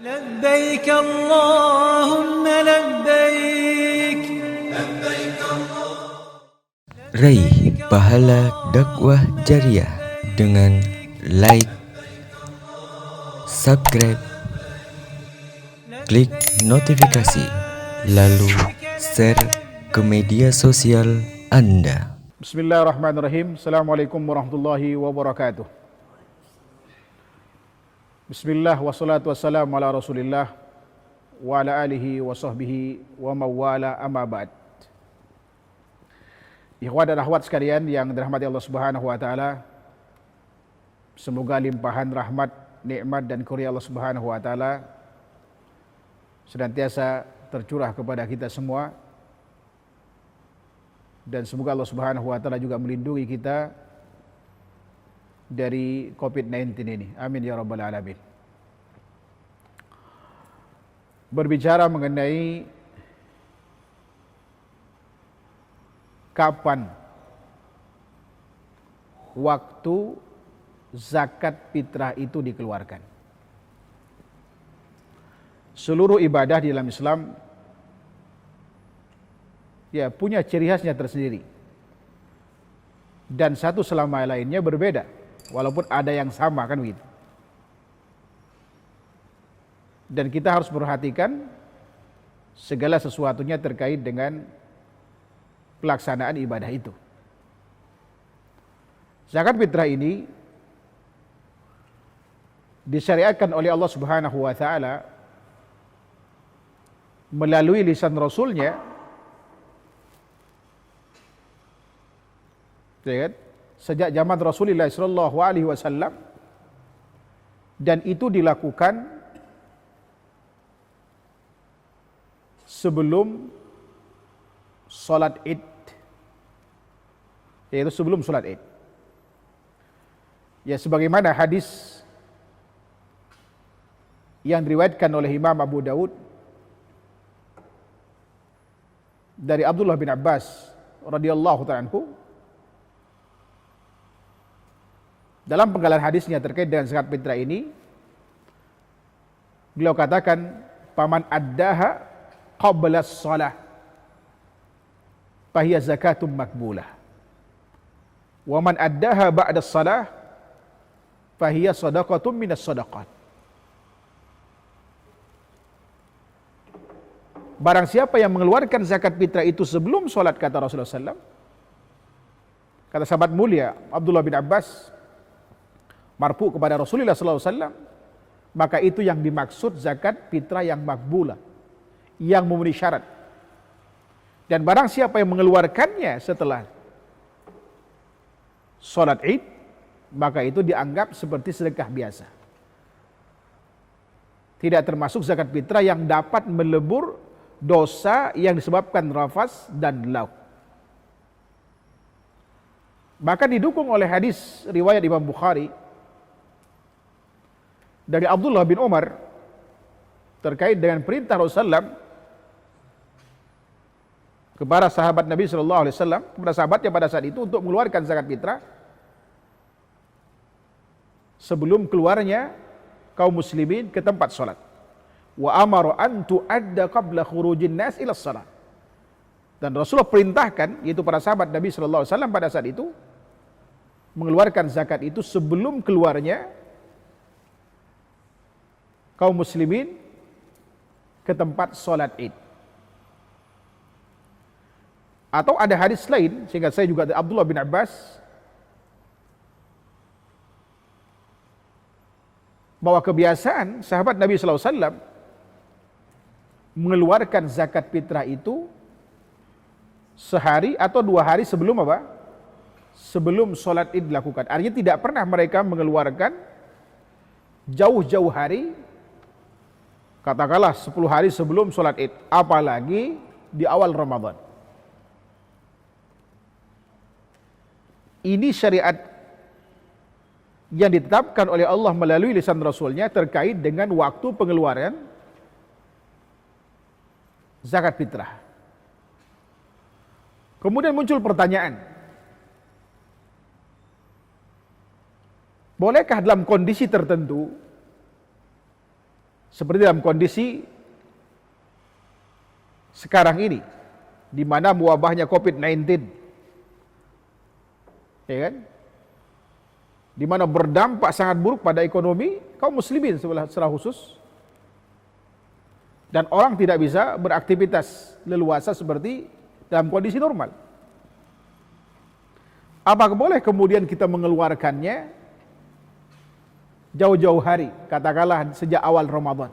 لبيك اللهم لبيك لبيك Raih pahala dakwah jariah dengan like, subscribe, klik notifikasi, lalu share ke media sosial Anda. Bismillahirrahmanirrahim. Assalamualaikum warahmatullahi wabarakatuh. Bismillah wassalatu wassalamu ala rasulillah wa ala alihi wa sahbihi wa mawala amma ba'd. Ikhwan dan akhwat sekalian yang dirahmati Allah Subhanahu wa taala, semoga limpahan rahmat, nikmat dan kurnia Allah Subhanahu wa taala senantiasa tercurah kepada kita semua, dan semoga Allah Subhanahu wa taala juga melindungi kita dari COVID-19 ini. Amin ya rabbal alamin. Berbicara mengenai kapan waktu zakat fitrah itu dikeluarkan. Seluruh ibadah di dalam Islam ya punya ciri khasnya tersendiri, dan satu sama lainnya berbeda, walaupun ada yang sama, kan begitu. Dan kita harus perhatikan segala sesuatunya terkait dengan pelaksanaan ibadah itu. Zakat fitrah ini disyariatkan oleh Allah Subhanahu wa taala melalui lisan Rasulnya, sejak zaman Rasulullah sallallahu alaihi wasallam, dan itu dilakukan sebelum salat Id, yaitu sebelum salat Id. Ya, sebagaimana hadis yang diriwayatkan oleh Imam Abu Daud dari Abdullah bin Abbas radhiyallahu ta'ala anhu, dalam penggalan hadisnya terkait dengan zakat fitrah ini, beliau katakan, paman addaha qabla shalah fahiya zakatum makbulah, wa man addaha ba'da shalah fahiya sadaqatum minas sadaqat. Barang siapa yang mengeluarkan zakat fitrah itu sebelum sholat, kata Rasulullah SAW, kata sahabat mulia Abdullah bin Abbas marfu kepada Rasulullah SAW, maka itu yang dimaksud zakat fitrah yang makbulah, yang memenuhi syarat. Dan barang siapa yang mengeluarkannya setelah sholat Id, maka itu dianggap seperti sedekah biasa, tidak termasuk zakat fitrah yang dapat melebur dosa yang disebabkan rafas dan lauk. Maka didukung oleh hadis riwayat Imam Bukhari dari Abdullah bin Umar terkait dengan perintah Rasulullah kepada sahabat Nabi sallallahu alaihi wasallam, kepada sahabatnya pada saat itu, untuk mengeluarkan zakat fitrah sebelum keluarnya kaum muslimin ke tempat salat. Wa amara an tu'adda qabla khurujin nas ila shalah. Dan Rasulullah perintahkan, yaitu para sahabat Nabi sallallahu alaihi wasallam pada saat itu, mengeluarkan zakat itu sebelum keluarnya kaum muslimin ke tempat salat Id. Atau ada hadis lain, sehingga saya juga dari Abdullah bin Abbas, bahwa kebiasaan sahabat Nabi sallallahu alaihi wasallam mengeluarkan zakat fitrah itu sehari atau 2 hari sebelum apa? Sebelum sholat Id dilakukan. Artinya tidak pernah mereka mengeluarkan jauh-jauh hari, katakanlah 10 hari sebelum sholat Id, apalagi di awal Ramadan. Ini syariat yang ditetapkan oleh Allah melalui lisan Rasulnya terkait dengan waktu pengeluaran zakat fitrah. Kemudian muncul pertanyaan, bolehkah dalam kondisi tertentu Seperti dalam kondisi sekarang ini, di mana wabahnya COVID-19, ya kan? Di mana berdampak sangat buruk pada ekonomi kaum muslimin secara khusus, dan orang tidak bisa beraktivitas leluasa seperti dalam kondisi normal. Apakah boleh kemudian kita mengeluarkannya jauh-jauh hari, katakanlah sejak awal Ramadan?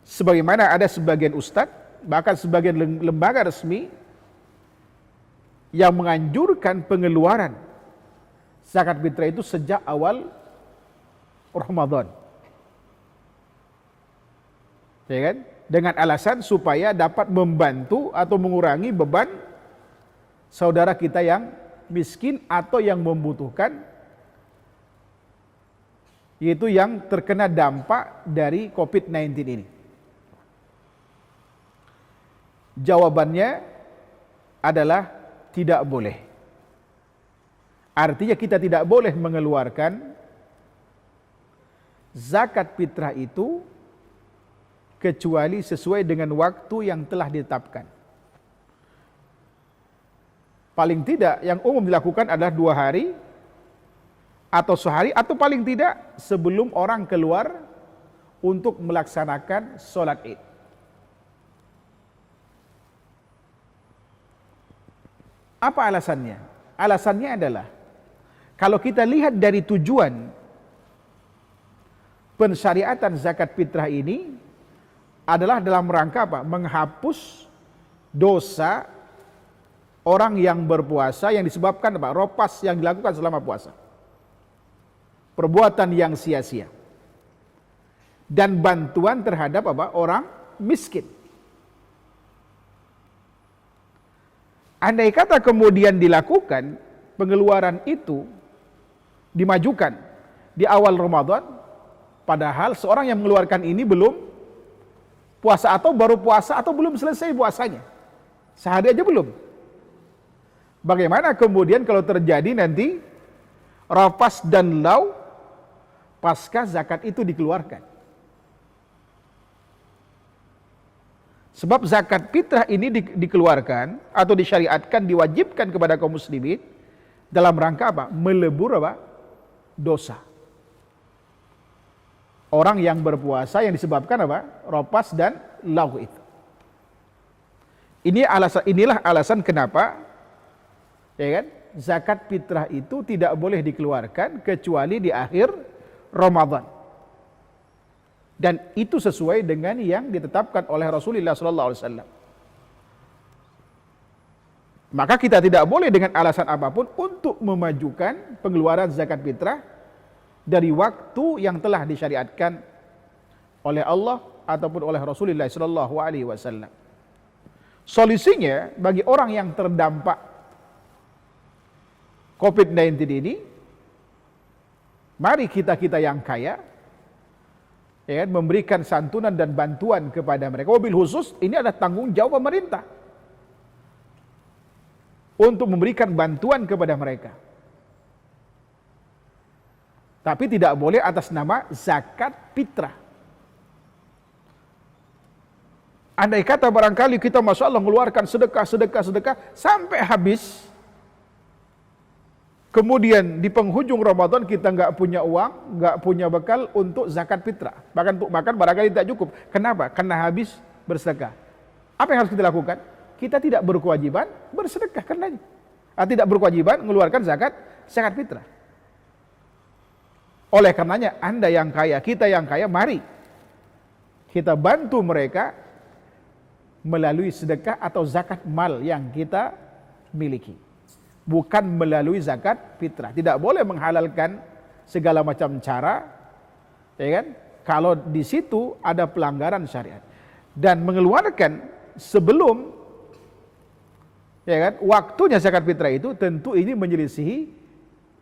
Sebagaimana ada sebagian ustadz, bahkan sebagian lembaga resmi yang menganjurkan pengeluaran zakat fitrah itu sejak awal Ramadan, ya kan? Dengan alasan supaya dapat membantu atau mengurangi beban saudara kita yang miskin atau yang membutuhkan, yaitu yang terkena dampak dari COVID-19 ini. Jawabannya adalah tidak boleh. Artinya kita tidak boleh mengeluarkan zakat fitrah itu kecuali sesuai dengan waktu yang telah ditetapkan. Paling tidak yang umum dilakukan adalah 2 hari atau sehari, atau paling tidak sebelum orang keluar untuk melaksanakan sholat Id. Apa alasannya? Alasannya adalah, kalau kita lihat dari tujuan pensyariatan zakat fitrah ini adalah dalam rangka apa? Menghapus dosa orang yang berpuasa yang disebabkan apa? Ropas yang dilakukan selama puasa. Perbuatan yang sia-sia. Dan bantuan terhadap apa? Orang miskin. Andai kata kemudian dilakukan pengeluaran itu dimajukan di awal Ramadan, padahal seorang yang mengeluarkan ini belum puasa atau baru puasa atau belum selesai puasanya, sehari aja belum. Bagaimana kemudian kalau terjadi nanti rapas dan lau pasca zakat itu dikeluarkan? Sebab zakat fitrah ini dikeluarkan atau disyariatkan, diwajibkan kepada kaum muslimin dalam rangka apa? Melebur apa? Dosa. Orang yang berpuasa yang disebabkan apa? Ropas dan lau itu. Inilah alasan kenapa, ya kan? Zakat fitrah itu tidak boleh dikeluarkan kecuali di akhir Ramadan. Dan itu sesuai dengan yang ditetapkan oleh Rasulullah SAW. Maka kita tidak boleh dengan alasan apapun untuk memajukan pengeluaran zakat fitrah dari waktu yang telah disyariatkan oleh Allah ataupun oleh Rasulullah SAW. Solusinya bagi orang yang terdampak COVID-19 ini, mari kita yang kaya, ya, memberikan santunan dan bantuan kepada mereka. Wabil khusus ini adalah tanggung jawab pemerintah untuk memberikan bantuan kepada mereka. Tapi tidak boleh atas nama zakat fitrah. Andai kata barangkali kita masya Allah mengeluarkan sedekah sampai habis, kemudian di penghujung Ramadan kita nggak punya uang, nggak punya bekal untuk zakat fitrah. Bahkan untuk makan barangkali tidak cukup. Kenapa? Karena habis bersedekah. Apa yang harus kita lakukan? Kita tidak berkewajiban bersedekah karenanya. Tidak berkewajiban mengeluarkan zakat fitrah. Oleh karenanya Anda yang kaya, kita yang kaya, mari kita bantu mereka melalui sedekah atau zakat mal yang kita miliki. Bukan melalui zakat fitrah. Tidak boleh menghalalkan segala macam cara, ya kan? Kalau di situ ada pelanggaran syariat. Dan mengeluarkan sebelum, ya kan, waktunya zakat fitrah itu tentu ini menyelisihi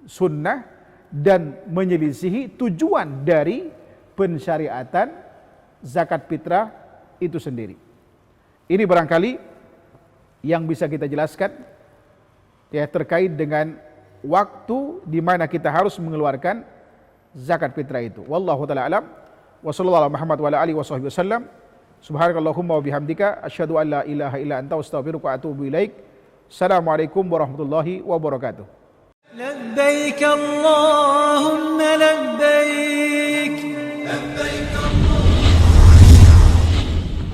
sunnah dan menyelisihi tujuan dari pensyariatan zakat fitrah itu sendiri. Ini barangkali yang bisa kita jelaskan, ya, terkait dengan waktu di mana kita harus mengeluarkan zakat fitrah itu. Wallahu taala alam. Wa sallallahu ala Muhammad wa ala alihi wa sahbihi wasallam. Subhanakallahumma wa bihamdika asyhadu an la ilaha illa anta astaghfiruka wa atubu ilaik. Assalamualaikum warahmatullahi wabarakatuh. لبيك اللهم لبيك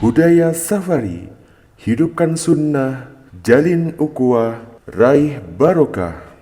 Budaya Safari, hidupkan sunnah, jalin ukhuwah, raih barokah.